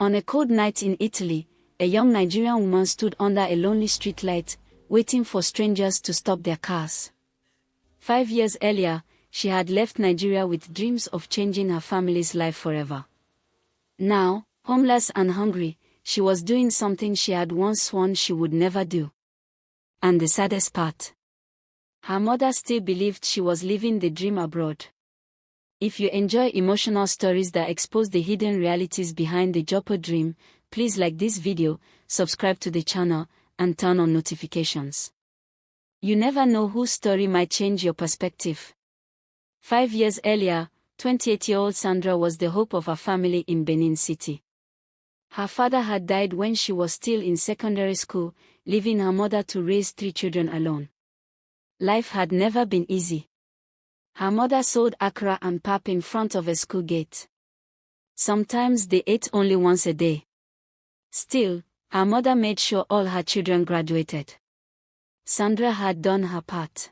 On a cold night in Italy, a young Nigerian woman stood under a lonely streetlight, waiting for strangers to stop their cars. 5 years earlier, she had left Nigeria with dreams of changing her family's life forever. Now, homeless and hungry, she was doing something she had once sworn she would never do. And the saddest part, her mother still believed she was living the dream abroad. If you enjoy emotional stories that expose the hidden realities behind the Jopo dream, please like this video, subscribe to the channel, and turn on notifications. You never know whose story might change your perspective. 5 years earlier, 28-year-old Sandra was the hope of her family in Benin City. Her father had died when she was still in secondary school, leaving her mother to raise 3 children alone. Life had never been easy. Her mother sold akra and pap in front of a school gate. Sometimes they ate only once a day. Still, her mother made sure all her children graduated. Sandra had done her part.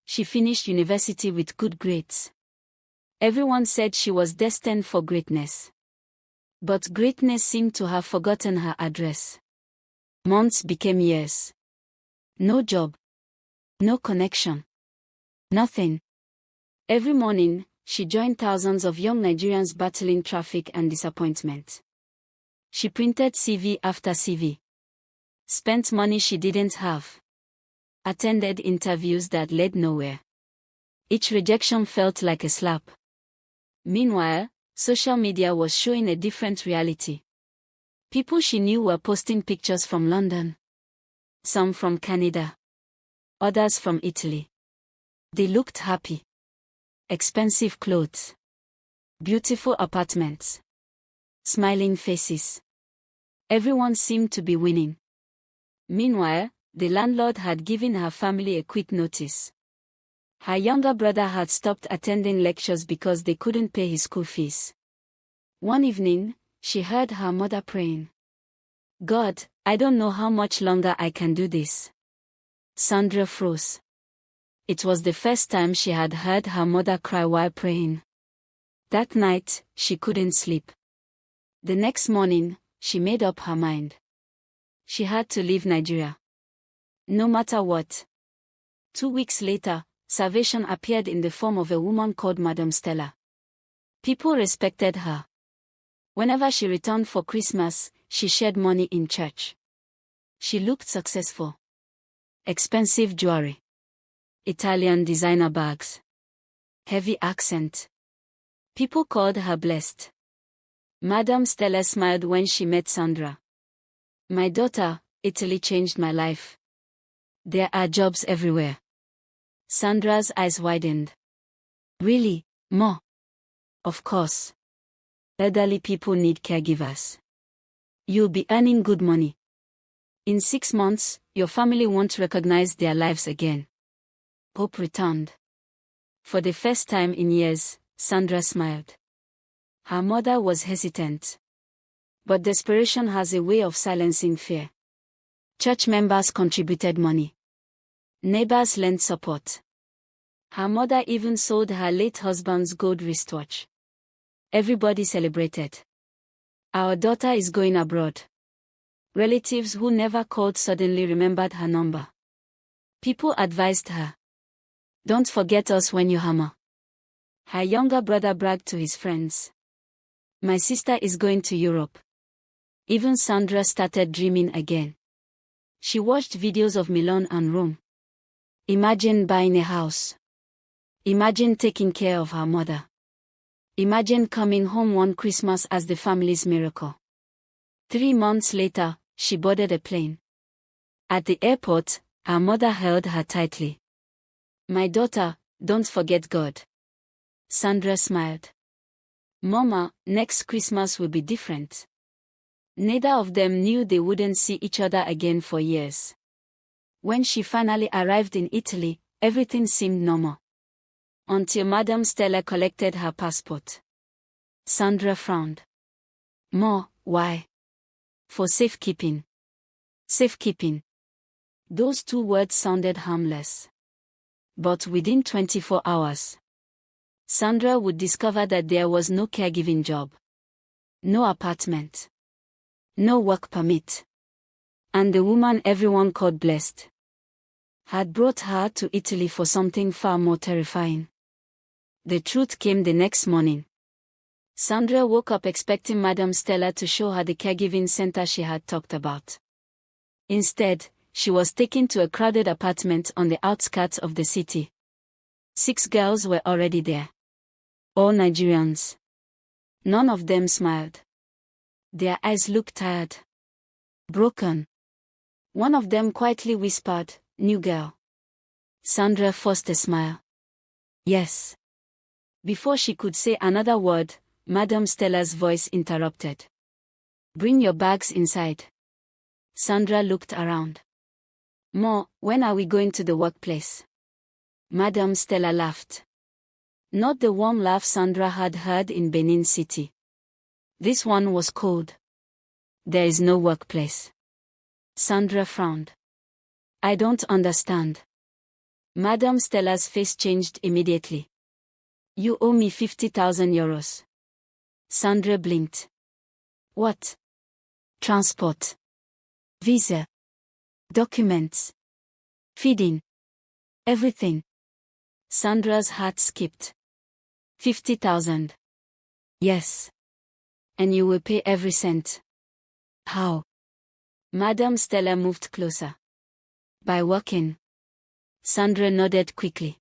She finished university with good grades. Everyone said she was destined for greatness. But greatness seemed to have forgotten her address. Months became years. No job. No connection. Nothing. Every morning, she joined thousands of young Nigerians battling traffic and disappointment. She printed CV after CV. Spent money she didn't have. Attended interviews that led nowhere. Each rejection felt like a slap. Meanwhile, social media was showing a different reality. People she knew were posting pictures from London. Some from Canada. Others from Italy. They looked happy. Expensive clothes. Beautiful apartments. Smiling faces. Everyone seemed to be winning. Meanwhile, the landlord had given her family a quick notice. Her younger brother had stopped attending lectures because they couldn't pay his school fees. One evening, she heard her mother praying. "God, I don't know how much longer I can do this." Sandra froze. It was the first time she had heard her mother cry while praying. That night, she couldn't sleep. The next morning, she made up her mind. She had to leave Nigeria. No matter what. 2 weeks later, salvation appeared in the form of a woman called Madam Stella. People respected her. Whenever she returned for Christmas, she shared money in church. She looked successful. Expensive jewelry. Italian designer bags. Heavy accent. People called her blessed. Madam Stella smiled when she met Sandra. "My daughter, Italy changed my life. There are jobs everywhere." Sandra's eyes widened. "Really, Ma?" "Of course. Elderly people need caregivers. You'll be earning good money. In 6 months, your family won't recognize their lives again." Hope returned. For the first time in years, Sandra smiled. Her mother was hesitant. But desperation has a way of silencing fear. Church members contributed money. Neighbors lent support. Her mother even sold her late husband's gold wristwatch. Everybody celebrated. "Our daughter is going abroad." Relatives who never called suddenly remembered her number. People advised her, "Don't forget us when you hammer." Her younger brother bragged to his friends, "My sister is going to Europe." Even Sandra started dreaming again. She watched videos of Milan and Rome. Imagine buying a house. Imagine taking care of her mother. Imagine coming home one Christmas as the family's miracle. 3 months later, she boarded a plane. At the airport, her mother held her tightly. "My daughter, don't forget God." Sandra smiled. "Mama, next Christmas will be different." Neither of them knew they wouldn't see each other again for years. When she finally arrived in Italy, everything seemed normal. Until Madame Stella collected her passport. Sandra frowned. "Ma, why?" "For safekeeping." Safekeeping. Those 2 words sounded harmless. But within 24 hours, Sandra would discover that there was no caregiving job. No apartment. No work permit. And the woman everyone called blessed had brought her to Italy for something far more terrifying. The truth came the next morning. Sandra woke up expecting Madame Stella to show her the caregiving center she had talked about. Instead, she was taken to a crowded apartment on the outskirts of the city. 6 girls were already there. All Nigerians. None of them smiled. Their eyes looked tired. Broken. One of them quietly whispered, "New girl." Sandra forced a smile. "Yes." Before she could say another word, Madame Stella's voice interrupted. "Bring your bags inside." Sandra looked around. "Ma, when are we going to the workplace?" Madame Stella laughed. Not the warm laugh Sandra had heard in Benin City. This one was cold. "There is no workplace." Sandra frowned. "I don't understand." Madame Stella's face changed immediately. "You owe me 50,000 euros. Sandra blinked. "What?" "Transport. Visa. Documents. Feeding. Everything." Sandra's heart skipped. 50,000. "Yes. And you will pay every cent." "How?" Madame Stella moved closer. "By working." Sandra nodded quickly.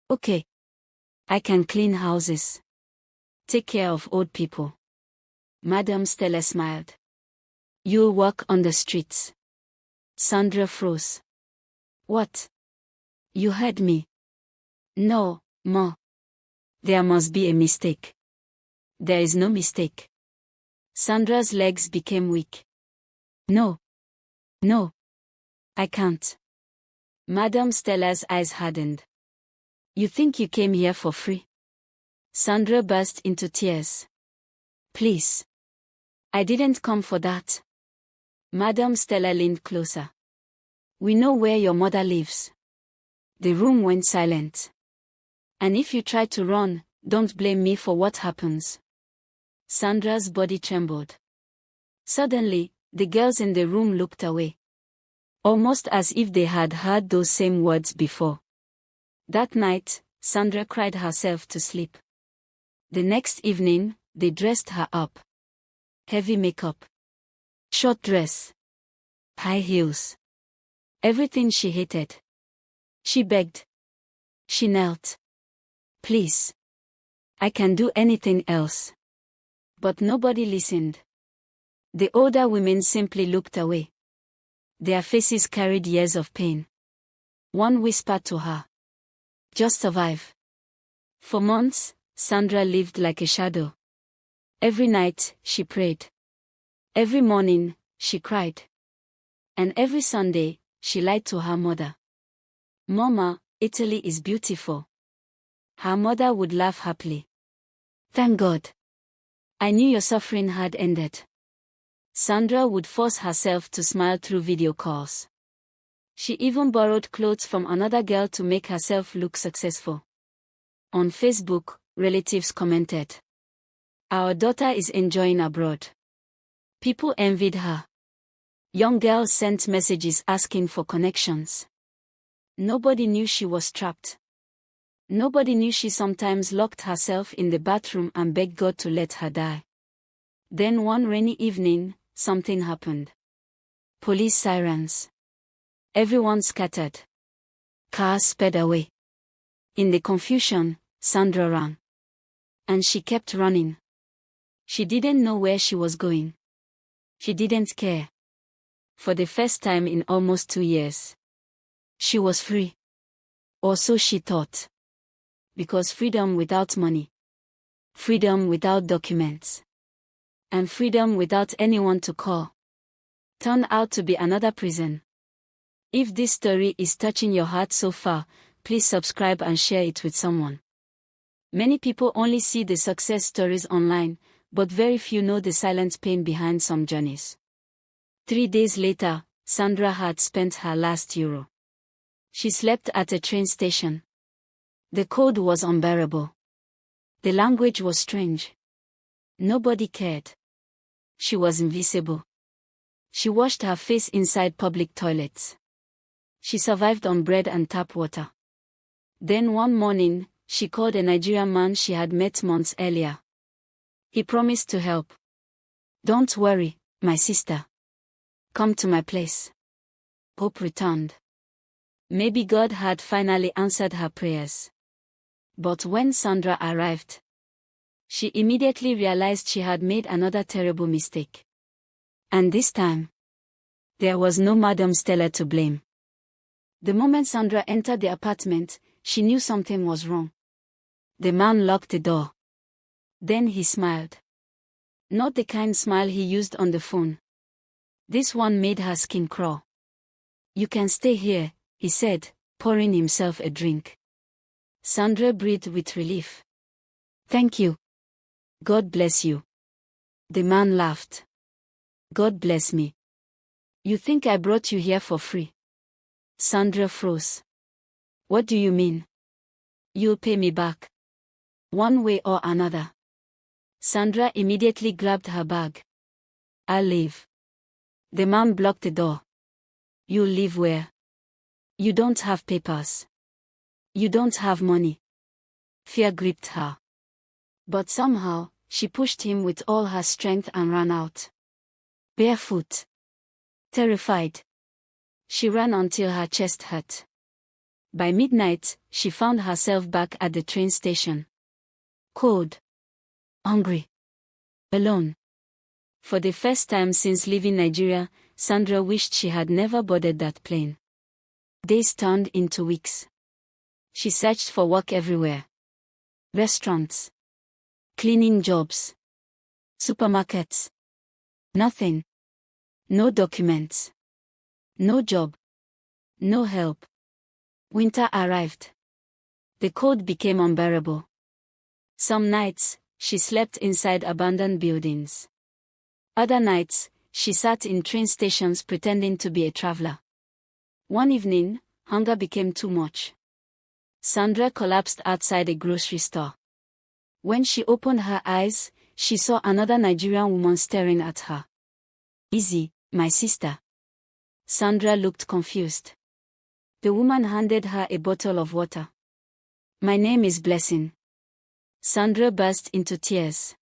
"Okay. I can clean houses. Take care of old people." Madame Stella smiled. "You'll work on the streets." Sandra froze. "What? You heard me." "No, Ma. There must be a mistake." "There is no mistake." Sandra's legs became weak. "No. No. I can't." Madame Stella's eyes hardened. "You think you came here for free?" Sandra burst into tears. "Please. I didn't come for that." Madame Stella leaned closer. "We know where your mother lives." The room went silent. "And if you try to run, don't blame me for what happens." Sandra's body trembled. Suddenly, the girls in the room looked away. Almost as if they had heard those same words before. That night, Sandra cried herself to sleep. The next evening, they dressed her up. Heavy makeup. Short dress. High heels. Everything she hated. She begged. She knelt. "Please. I can do anything else." But nobody listened. The older women simply looked away. Their faces carried years of pain. One whispered to her, "Just survive." For months, Sandra lived like a shadow. Every night, she prayed. Every morning, she cried. And every Sunday, she lied to her mother. "Mama, Italy is beautiful." Her mother would laugh happily. "Thank God. I knew your suffering had ended." Sandra would force herself to smile through video calls. She even borrowed clothes from another girl to make herself look successful. On Facebook, relatives commented, "Our daughter is enjoying abroad." People envied her. Young girls sent messages asking for connections. Nobody knew she was trapped. Nobody knew she sometimes locked herself in the bathroom and begged God to let her die. Then one rainy evening, something happened. Police sirens. Everyone scattered. Cars sped away. In the confusion, Sandra ran. And she kept running. She didn't know where she was going. She didn't care. For the first time in almost 2 years. She was free. Or so she thought. Because freedom without money. Freedom without documents. And freedom without anyone to call. Turned out to be another prison. If this story is touching your heart so far, please subscribe and share it with someone. Many people only see the success stories online, but very few know the silent pain behind some journeys. 3 days later, Sandra had spent her last euro. She slept at a train station. The cold was unbearable. The language was strange. Nobody cared. She was invisible. She washed her face inside public toilets. She survived on bread and tap water. Then one morning, she called a Nigerian man she had met months earlier. He promised to help. "Don't worry, my sister. Come to my place." Hope returned. Maybe God had finally answered her prayers. But when Sandra arrived, she immediately realized she had made another terrible mistake. And this time, there was no Madam Stella to blame. The moment Sandra entered the apartment, she knew something was wrong. The man locked the door. Then he smiled. Not the kind smile he used on the phone. This one made her skin crawl. "You can stay here," he said, pouring himself a drink. Sandra breathed with relief. "Thank you. God bless you." The man laughed. "God bless me. You think I brought you here for free?" Sandra froze. "What do you mean?" "You'll pay me back. One way or another." Sandra immediately grabbed her bag. "I'll leave." The man blocked the door. "You'll leave where? You don't have papers. You don't have money." Fear gripped her. But somehow, she pushed him with all her strength and ran out. Barefoot. Terrified. She ran until her chest hurt. By midnight, she found herself back at the train station. Cold. Hungry. Alone. For the first time since leaving Nigeria, Sandra wished she had never boarded that plane. Days turned into weeks. She searched for work everywhere. Restaurants. Cleaning jobs. Supermarkets. Nothing. No documents. No job. No help. Winter arrived. The cold became unbearable. Some nights, she slept inside abandoned buildings. Other nights, she sat in train stations pretending to be a traveler. One evening, hunger became too much. Sandra collapsed outside a grocery store. When she opened her eyes, she saw another Nigerian woman staring at her. "Easy, my sister." Sandra looked confused. The woman handed her a bottle of water. "My name is Blessing." Sandra burst into tears.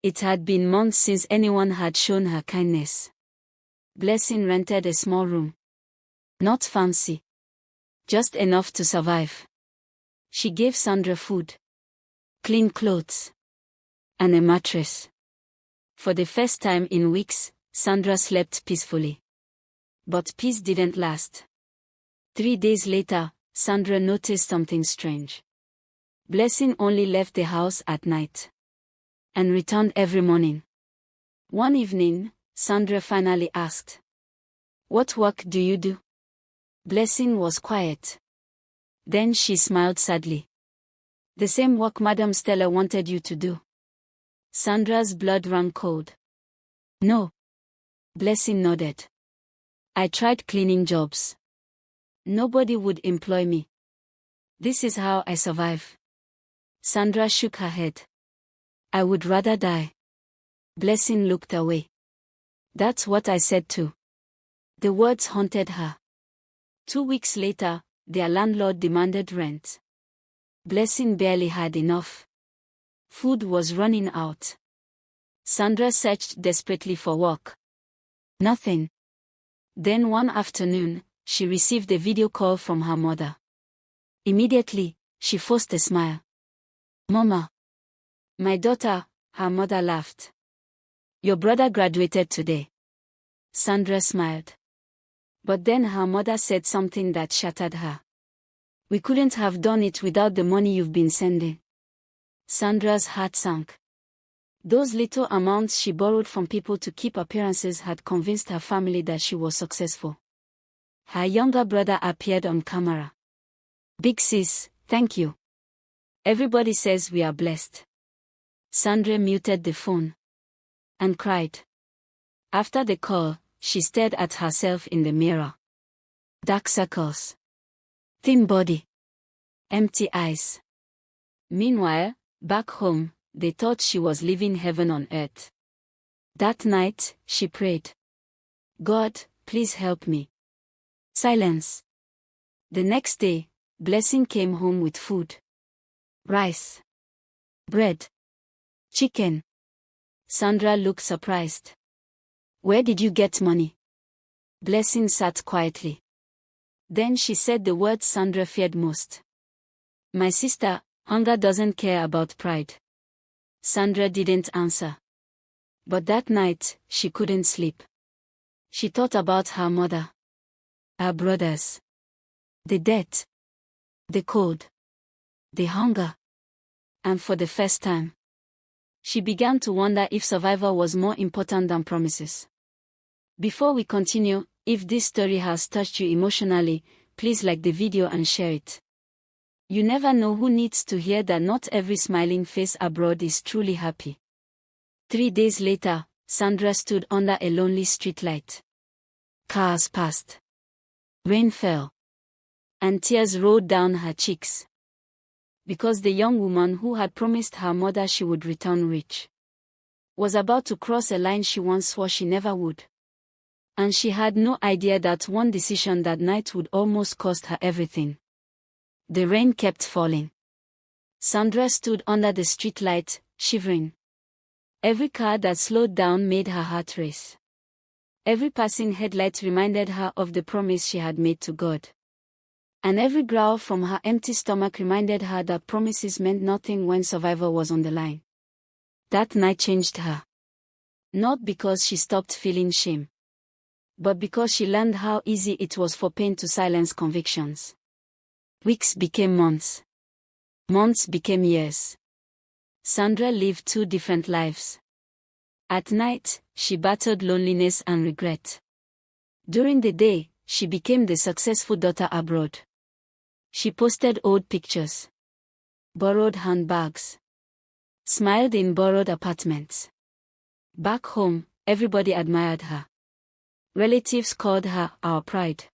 It had been months since anyone had shown her kindness. Blessing rented a small room. Not fancy. Just enough to survive. She gave Sandra food, clean clothes, and a mattress. For the first time in weeks, Sandra slept peacefully. But peace didn't last. 3 days later, Sandra noticed something strange. Blessing only left the house at night and returned every morning. One evening, Sandra finally asked, "What work do you do?" Blessing was quiet. Then she smiled sadly. "The same work Madam Stella wanted you to do." Sandra's blood ran cold. "No." Blessing nodded. "I tried cleaning jobs. Nobody would employ me. This is how I survive." Sandra shook her head. "I would rather die." Blessing looked away. "That's what I said too." The words haunted her. 2 weeks later, their landlord demanded rent. Blessing barely had enough. Food was running out. Sandra searched desperately for work. Nothing. Then one afternoon, she received a video call from her mother. Immediately, she forced a smile. "Mama." "My daughter," her mother laughed. "Your brother graduated today." Sandra smiled. But then her mother said something that shattered her. "We couldn't have done it without the money you've been sending." Sandra's heart sank. Those little amounts she borrowed from people to keep appearances had convinced her family that she was successful. Her younger brother appeared on camera. "Big sis, thank you. Everybody says we are blessed." Sandra muted the phone and cried. After the call, she stared at herself in the mirror. Dark circles. Thin body. Empty eyes. Meanwhile, back home, they thought she was living heaven on earth. That night, she prayed. God, please help me. Silence. The next day, Blessing came home with food. Rice. Bread. Chicken. Sandra looked surprised. Where did you get money? Blessing sat quietly. Then she said the words Sandra feared most. My sister, hunger doesn't care about pride. Sandra didn't answer. But that night, she couldn't sleep. She thought about her mother, her brothers, the debt, the cold, the hunger. And for the first time, she began to wonder if survival was more important than promises. Before we continue, if this story has touched you emotionally, please like the video and share it. You never know who needs to hear that not every smiling face abroad is truly happy. 3 days later, Sandra stood under a lonely streetlight. Cars passed. Rain fell. And tears rolled down her cheeks. Because the young woman who had promised her mother she would return rich was about to cross a line she once swore she never would. And she had no idea that one decision that night would almost cost her everything. The rain kept falling. Sandra stood under the streetlight, shivering. Every car that slowed down made her heart race. Every passing headlight reminded her of the promise she had made to God. And every growl from her empty stomach reminded her that promises meant nothing when survival was on the line. That night changed her. Not because she stopped feeling shame, but because she learned how easy it was for pain to silence convictions. Weeks became months. Months became years. Sandra lived 2 different lives. At night, she battled loneliness and regret. During the day, she became the successful daughter abroad. She posted old pictures, borrowed handbags, smiled in borrowed apartments. Back home, everybody admired her. Relatives called her our pride.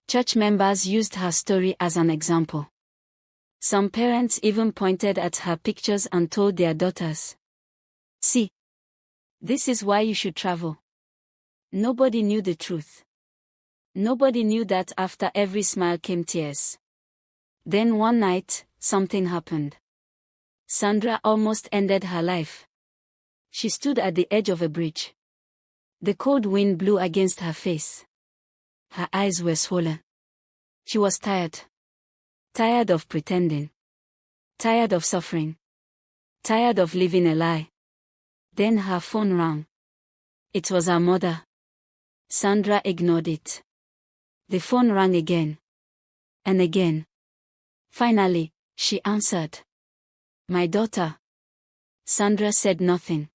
Church members used her story as an example. Some parents even pointed at her pictures and told their daughters, "See, this is why you should travel." Nobody knew the truth. Nobody knew that after every smile came tears. Then one night, something happened. Sandra almost ended her life. She stood at the edge of a bridge. The cold wind blew against her face. Her eyes were swollen. She was tired. Tired of pretending. Tired of suffering. Tired of living a lie. Then her phone rang. It was her mother. Sandra ignored it. The phone rang again. And again. Finally, she answered. "My daughter." Sandra said nothing.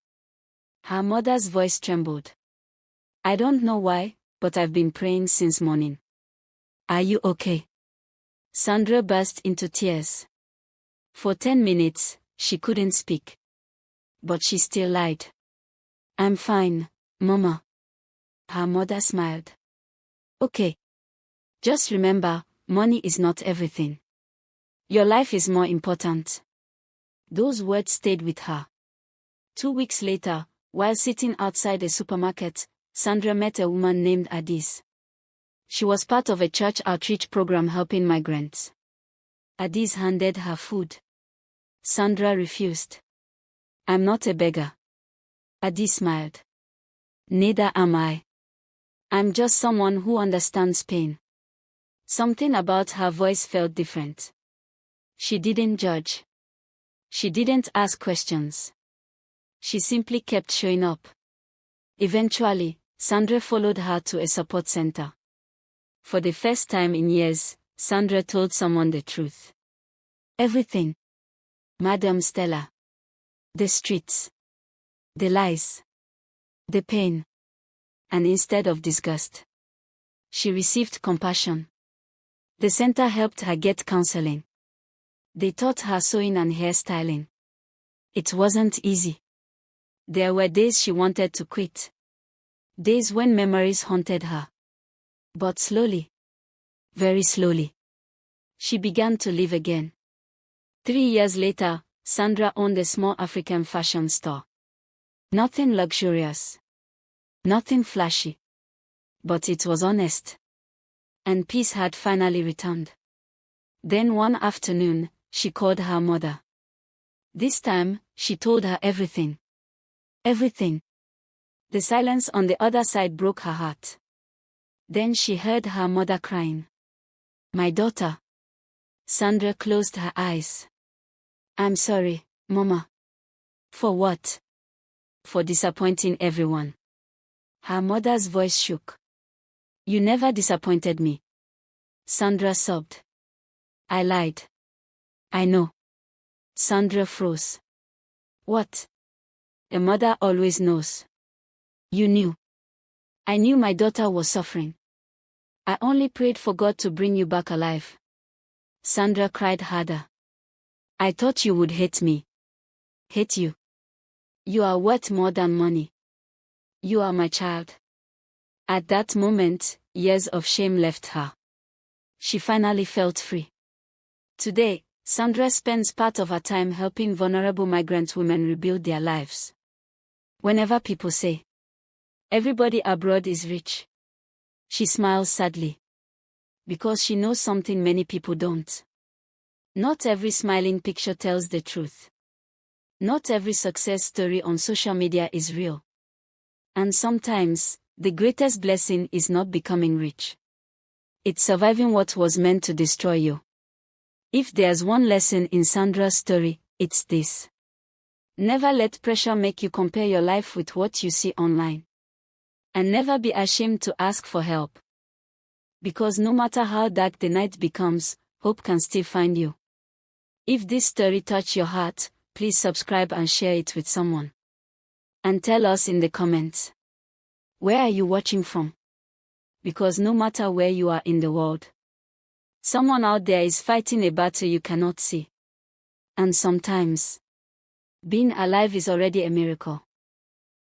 Her mother's voice trembled. "I don't know why, but I've been praying since morning. Are you okay?" Sandra burst into tears. For 10 minutes, she couldn't speak. But she still lied. "I'm fine, Mama." Her mother smiled. "Okay. Just remember, money is not everything. Your life is more important." Those words stayed with her. 2 weeks later, while sitting outside a supermarket, Sandra met a woman named Adis. She was part of a church outreach program helping migrants. Adis handed her food. Sandra refused. "I'm not a beggar." Adis smiled. "Neither am I. I'm just someone who understands pain." Something about her voice felt different. She didn't judge. She didn't ask questions. She simply kept showing up. Eventually, Sandra followed her to a support center. For the first time in years, Sandra told someone the truth. Everything. Madam Stella. The streets. The lies. The pain. And instead of disgust, she received compassion. The center helped her get counseling. They taught her sewing and hairstyling. It wasn't easy. There were days she wanted to quit. Days when memories haunted her. But slowly, very slowly, she began to live again. 3 years later, Sandra owned a small African fashion store. Nothing luxurious. Nothing flashy. But it was honest. And peace had finally returned. Then one afternoon, she called her mother. This time, she told her everything. Everything. The silence on the other side broke her heart. Then she heard her mother crying. "My daughter." Sandra closed her eyes. "I'm sorry, Mama." "For what?" "For disappointing everyone." Her mother's voice shook. "You never disappointed me." Sandra sobbed. "I lied." "I know." Sandra froze. "What?" "A mother always knows." "You knew." "I knew my daughter was suffering. I only prayed for God to bring you back alive." Sandra cried harder. "I thought you would hate me." "Hate you? You are worth more than money. You are my child." At that moment, years of shame left her. She finally felt free. Today, Sandra spends part of her time helping vulnerable migrant women rebuild their lives. Whenever people say, "Everybody abroad is rich," she smiles sadly. Because she knows something many people don't. Not every smiling picture tells the truth. Not every success story on social media is real. And sometimes, the greatest blessing is not becoming rich. It's surviving what was meant to destroy you. If there's one lesson in Sandra's story, it's this. Never let pressure make you compare your life with what you see online. And never be ashamed to ask for help. Because no matter how dark the night becomes, hope can still find you. If this story touched your heart, please subscribe and share it with someone. And tell us in the comments. Where are you watching from? Because no matter where you are in the world, someone out there is fighting a battle you cannot see. And sometimes, being alive is already a miracle.